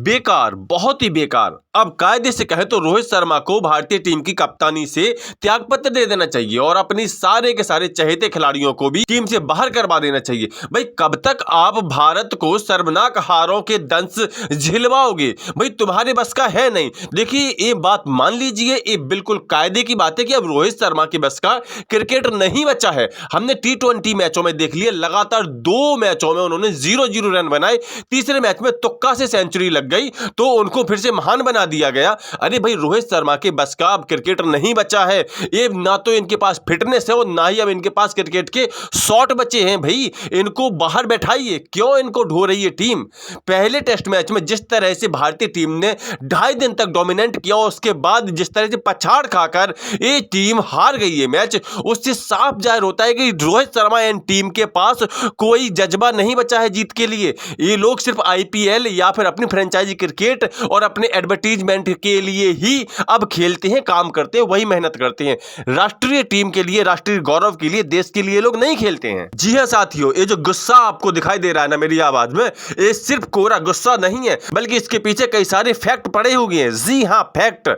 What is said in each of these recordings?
बेकार, बहुत ही बेकार। अब कायदे से कहे तो रोहित शर्मा को भारतीय टीम की कप्तानी से त्यागपत्र दे देना चाहिए और अपनी सारे के सारे चहेते खिलाड़ियों को भी टीम से बाहर करवा देना चाहिए। भाई कब तक आप भारत को शर्मनाक हारों के दंश झिलवाओगे? भाई तुम्हारे बस का है नहीं। देखिए ये बात मान लीजिए, ये बिल्कुल कायदे की बात है कि अब रोहित शर्मा के बस का क्रिकेट नहीं बचा है। हमने T20 मैचों में देख लिया, लगातार 2 मैचों में उन्होंने 0-0 रन बनाए। तीसरे मैच में तुक्का से सेंचुरी लग गई तो उनको फिर से महान बना दिया गया। अरे भाई रोहित शर्मा के बस का अब क्रिकेट नहीं बचा है। ये ना तो इनके पास फिटनेस है और ना ही अब इनके पास क्रिकेट के शॉट बचे हैं। भाई इनको बाहर बैठाइए, क्यों इनको ढो रही है टीम? पहले टेस्ट मैच में जिस तरह से भारतीय टीम ने 2.5 दिन तक डोमिनेट किया, उसके बाद जिस तरह से पछाड़ खाकर ये टीम हार गई है मैच, उससे साफ जाहिर होता है कि रोहित शर्मा एंड टीम के पास कोई जज्बा नहीं बचा है जीत के लिए। ये लोग सिर्फ IPL या फिर अपनी फ्रेंचाइजी क्रिकेट और अपने एडवर्टीजमेंट के लिए ही अब खेलते हैं, काम करते हैं, वही मेहनत करते हैं। राष्ट्रीय टीम के लिए, राष्ट्रीय गौरव के लिए, देश के लिए लोग नहीं खेलते हैं। जी हाँ साथियों, ये जो गुस्सा आपको दिखाई दे रहा है ना मेरी आवाज में, ये सिर्फ कोरा गुस्सा नहीं है, बल्कि इसके पीछे कई सारे फैक्ट पड़े हुए हैं। जी हाँ, फैक्ट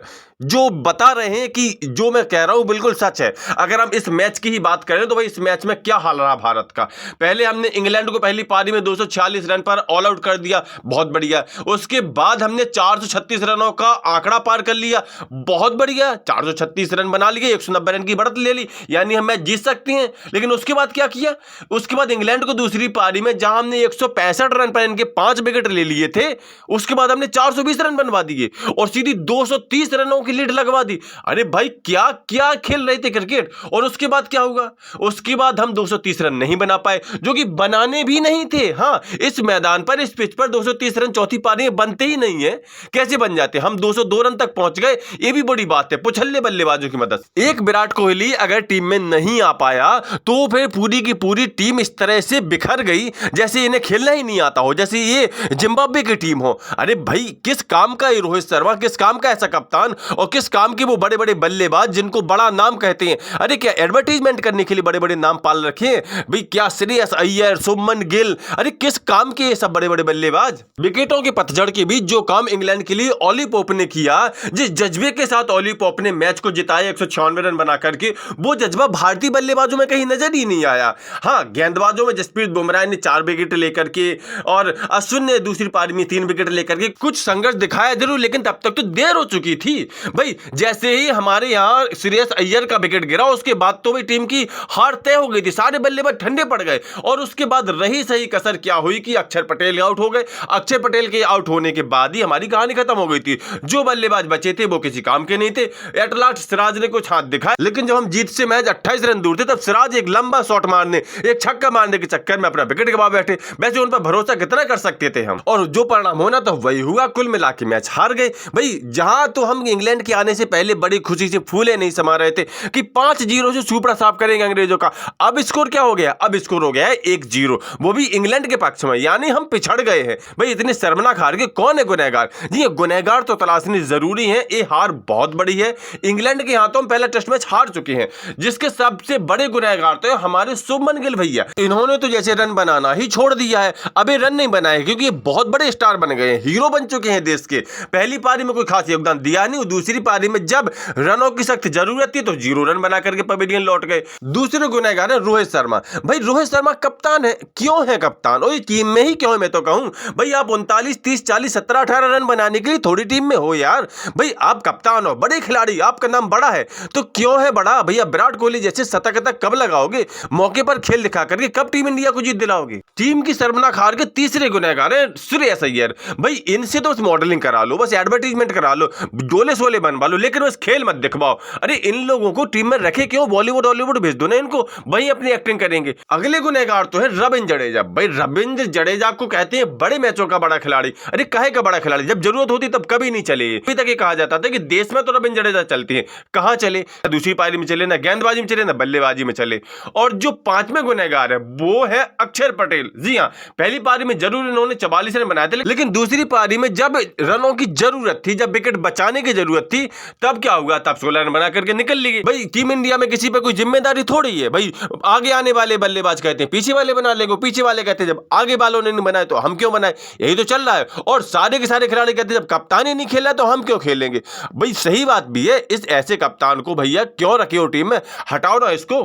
जो बता रहे हैं कि जो मैं कह रहा हूं बिल्कुल सच है। अगर हम इस मैच की ही बात करें तो भाई इस मैच में क्या हाल रहा भारत का। पहले हमने इंग्लैंड को पहली पारी में 246 रन पर ऑल आउट कर दिया, बहुत बढ़िया। उसके बाद हमने 436 रनों का आंकड़ा पार कर लिया, बहुत बढ़िया। 436 रन बना लिए, 190 रन की बढ़त ले ली, यानी हम मैच जीत सकते हैं। लेकिन उसके बाद क्या किया? उसके बाद इंग्लैंड को दूसरी पारी में जहां हमने 165 रन पर इनके 5 विकेट ले लिए थे, उसके बाद हमने 420 रन बनवा दिए और सीधी 230 रनों की लीड लगवा दी। अरे भाई क्या क्या खेल रहे थे क्रिकेट। और उसके बाद क्या हुआ? उसके बाद हम 230 रन नहीं बना पाए, जो कि बनाने भी नहीं थे। हाँ, इस मैदान पर, इस पिच पर 230 रन चौथी पारी में बनते ही नहीं है। कैसे बन जाते? हम 202 रन तक पहुंच गए, ये भी बड़ी बात है, पुछल्ले बल्लेबाजों की मदद। एक विराट कोहली अगर टीम में नहीं आ पाया तो फिर पूरी की पूरी टीम इस तरह से बिखर गई जैसे इन्हें खेलना ही नहीं आता हो, जैसे ये जिम्बाब्वे की टीम हो। अरे भाई किस काम का ये रोहित शर्मा, किस काम का ऐसा कप्तान, और किस काम के वो बड़े बड़े बल्लेबाज जिनको बड़ा नाम कहते हैं। अरे क्या एडवर्टीजमेंट करने के लिए बड़े बड़े नाम पाल रखे हैं भाई? क्या श्रेयस अय्यर, शुभमन गिल, अरे किस काम के ये सब बड़े बड़े बल्लेबाज? विकेटों के पतझड़ के बीच जो काम इंग्लैंड के लिए ऑली पोप ने किया, जिस जज्बे के साथ ऑली पोप ने मैच को जिताया 196 रन बना करके, वो जज्बा भारतीय बल्लेबाजों में कहीं नजर ही नहीं आया। हाँ, गेंदबाजों में जसप्रीत बुमराह ने 4 विकेट लेकर के और अश्विन ने दूसरी पारी में 3 विकेट लेकर के कुछ संघर्ष दिखाया जरूर, लेकिन तब तक तो देर हो चुकी थी। भाई जैसे ही हमारे यहां श्रेयस अय्यर का विकेट गिरा, उसके बाद तो भाई टीम की हार तय हो गई थी, सारे बल्लेबाज ठंडे पड़ गए। और उसके बाद रही सही कसर क्या हुई कि अक्षर पटेल आउट हो गए। अक्षर पटेल के आउट होने के बाद ही हमारी कहानी खत्म हो गई थी। जो बल्लेबाज बचे थे वो किसी काम के नहीं थे। एट लास्ट सिराज ने कुछ हाथ दिखाया, लेकिन जब हम जीत से मैच 28 रन दूर थे, तब सिराज एक लंबा शॉट मारने, एक छक्का मारने के चक्कर में अपना विकेट गवा बैठे। वैसे उन पर भरोसा कितना कर सकते थे हम, और जो परिणाम होना तो वही हुआ। कुल मिला के मैच हार गए। भाई जहां तो हम इंग्लैंड के आने से पहले बड़ी खुशी से फूले नहीं समा रहे थे कि 5-0 से सुपड़ा साफ करेंगे अंग्रेजों का, अब स्कोर क्या हो गया? अब स्कोर हो गया है 1-0, वो भी इंग्लैंड के पक्ष में, यानी हम पिछड़ गए हैं। भाई इतने शर्मनाक हार के कौन है गुनहगार? जी गुनहगार तो तलाशनी जरूरी है। ये हार बहुत बड़ी है। इंग्लैंड के हाथों में पहला टेस्ट मैच हार चुके हैं, जिसके सबसे बड़े गुनहगार तो हमारे शुभमन गिल भैया। इन्होंने तो जैसे रन बनाना ही छोड़ दिया है, अबे रन नहीं बनाए क्योंकि ये बहुत बड़े स्टार बन गए हैं, हीरो बन चुके हैं देश के। पहली पारी में कोई खास योगदान दिया नहीं, दूसरी पारी में जब रनों की सख्त जरूरत थी तो 0 रन बना करके पवेलियन लौट गए। दूसरे गुनहगार है रोहित शर्मा। भाई रोहित शर्मा कप्तान है, क्यों है कप्तान? और टीम में ही क्यों है? मैं तो कहूं भाई आप 39, 30, 40, 17, 18 रन बनाने के लिए थोड़ी टीम में हो यार। भाई आप कप्तान हो, बड़े खिलाड़ी, आपका नाम बड़ा है, तो क्यों है बड़ा? भैया विराट कोहली जैसे शतक तक कब लगाओगे? मौके पर खेल दिखा करके कब टीम इंडिया को जीत दिलाओगे? टीम की शर्मनाक हार के तीसरे गुनहगार है श्रेयस अय्यर। भाई इनसे तो बस मॉडलिंग करा लो, बस एडवर्टीजमेंट करा लो, डोले सोले बनवा लो, लेकिन बस खेल मत दिखवाओ। अरे इन लोगों को टीम में रखे क्यों? बॉलीवुड हॉलीवुड भेज दो ना इनको, वही अपनी एक्टिंग करेंगे। अगले गुनहगार तो है रविंद्र जडेजा। भाई रविंद्र जडेजा को कहते हैं बड़े मैचों का बड़ा खिलाड़ी। अरे काहे का बड़ा खिलाड़ी? जब जरूरत होती तब कभी नहीं चले। अभी तक ये कहा जाता था कि देश में तो रविंद्र जडेजा चलती है, कहां चले? दूसरी पारी में चले, ना गेंदबाजी में चले, ना बल्लेबाजी में चले। और जो 5वें गुनहगार है वो है अक्षर पटेल। जी हाँ, पहली पारी में जरूर इन्होंने 44 रन बनाए थे, लेकिन दूसरी पारी में जब रनों की जरूरत थी, जब विकेट बचाने की जरूरत जरूरत थी तब क्या हुआ, तब 16 रन बना करके निकल ली। भाई टीम इंडिया में किसी पे कोई जिम्मेदारी थोड़ी है। भाई आगे आने वाले बल्लेबाज कहते हैं पीछे वाले बना लेंगे, पीछे वाले कहते हैं जब आगे वालों ने नहीं बनाए तो हम क्यों बनाए, यही तो चल रहा है। और सारे के सारे खिलाड़ी कहते हैं जब कप्तान ही नहीं खेला तो हम क्यों खेलेंगे। भाई सही बात भी है, इस ऐसे कप्तान को भैया क्यों रखे हो टीम में, हटाओ ना इसको।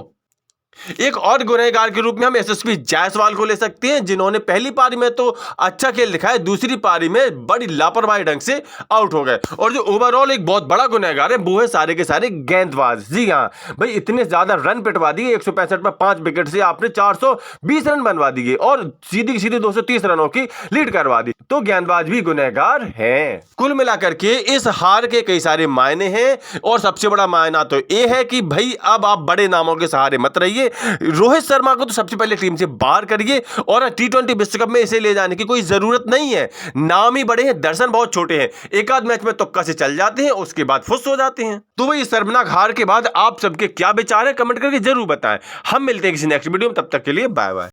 एक और गुनहगार के रूप में हम यशस्वी जायसवाल को ले सकते हैं, जिन्होंने पहली पारी में तो अच्छा खेल दिखाया, दूसरी पारी में बड़ी लापरवाही ढंग से आउट हो गए। और जो ओवरऑल एक बहुत बड़ा गुनहगार है वो है सारे के सारे गेंदबाज। जी हाँ भाई, इतने ज्यादा रन पिटवा दिए, 165 पर 5 विकेट से आपने 420 रन बनवा दिए और सीधी सीधी 230 रनों की लीड करवा दी। तो गेंदबाज भी गुनहगार हैं। कुल मिलाकर के इस हार के कई सारे मायने हैं और सबसे बड़ा मायना तो ये है कि भाई अब आप बड़े नामों के सहारे मत रहिए। रोहित शर्मा को तो सबसे पहले टीम से बाहर करिए और T20 विश्व कप में इसे ले जाने की कोई जरूरत नहीं है। नाम ही बड़े हैं, दर्शन बहुत छोटे हैं, एक आध मैच में तुक्का से चल जाते हैं, उसके बाद फुस हो जाते हैं। तो भाई शर्मनाक हार के बाद आप सबके क्या विचार है कमेंट करके जरूर बताएं। हम मिलते हैं किसी नेक्स्ट वीडियो में, तब तक के लिए बाय बाय।